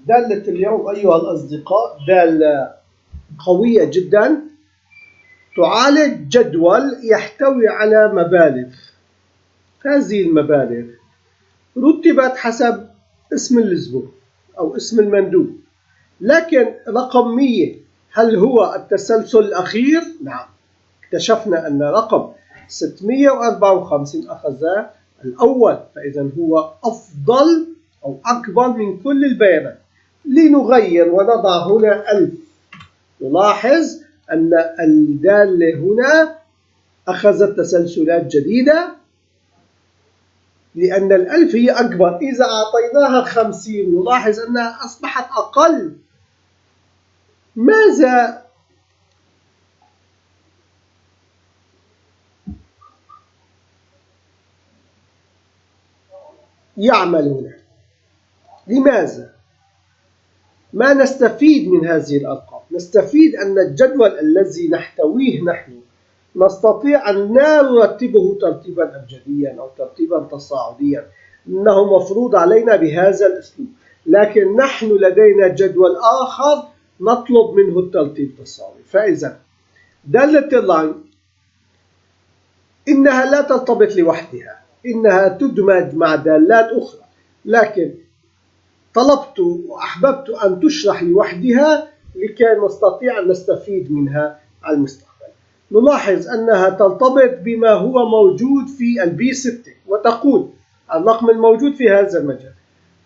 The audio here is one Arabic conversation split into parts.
دالة اليوم أيها الأصدقاء دالة قوية جدا، تعالج جدول يحتوي على مبالغ. هذه المبالغ رتبت حسب اسم الزبون أو اسم المندوب، لكن رقم 100 هل هو التسلسل الأخير؟ نعم، اكتشفنا أن رقم 654 أخذ الأول، فإذا هو أفضل أو أكبر من كل البيانات. لنغير ونضع هنا 1000. نلاحظ أن الدالة هنا أخذت تسلسلات جديدة لأن 1000 هي أكبر. إذا أعطيناها 50 نلاحظ أنها أصبحت أقل. ماذا يعمل هنا؟ لماذا؟ ما نستفيد من هذه الأرقام؟ نستفيد أن الجدول الذي نحتويه نحن نستطيع أن لا نرتبه ترتيبا أبجديا أو ترتيبا تصاعديا، إنه مفروض علينا بهذا الأسلوب، لكن نحن لدينا جدول آخر نطلب منه الترتيب التصاعدي. فإذا دالة اللاين إنها لا ترتبط لوحدها، إنها تدمج مع دالات أخرى، لكن طلبت وأحببت أن تشرح لوحدها لكي نستطيع أن نستفيد منها على المستقبل. نلاحظ أنها ترتبط بما هو موجود في البي 6 وتقول الرقم الموجود في هذا المجال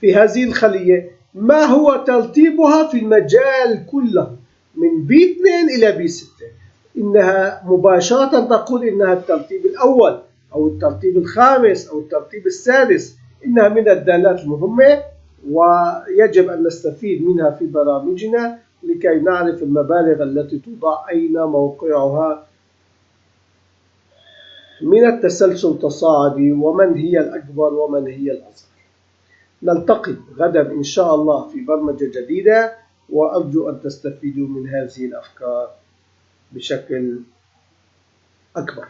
في هذه الخلية ما هو ترتيبها في المجال كله من بي 2 إلى بي 6. إنها مباشرة تقول إنها الترتيب الأول أو الترتيب الخامس أو الترتيب السادس. إنها من الدالات المهمة ويجب أن نستفيد منها في برامجنا لكي نعرف المبالغ التي توضع أين موقعها من التسلسل التصاعدي ومن هي الأكبر ومن هي الأصغر. نلتقي غدا إن شاء الله في برمجة جديدة، وأرجو أن تستفيدوا من هذه الأفكار بشكل أكبر.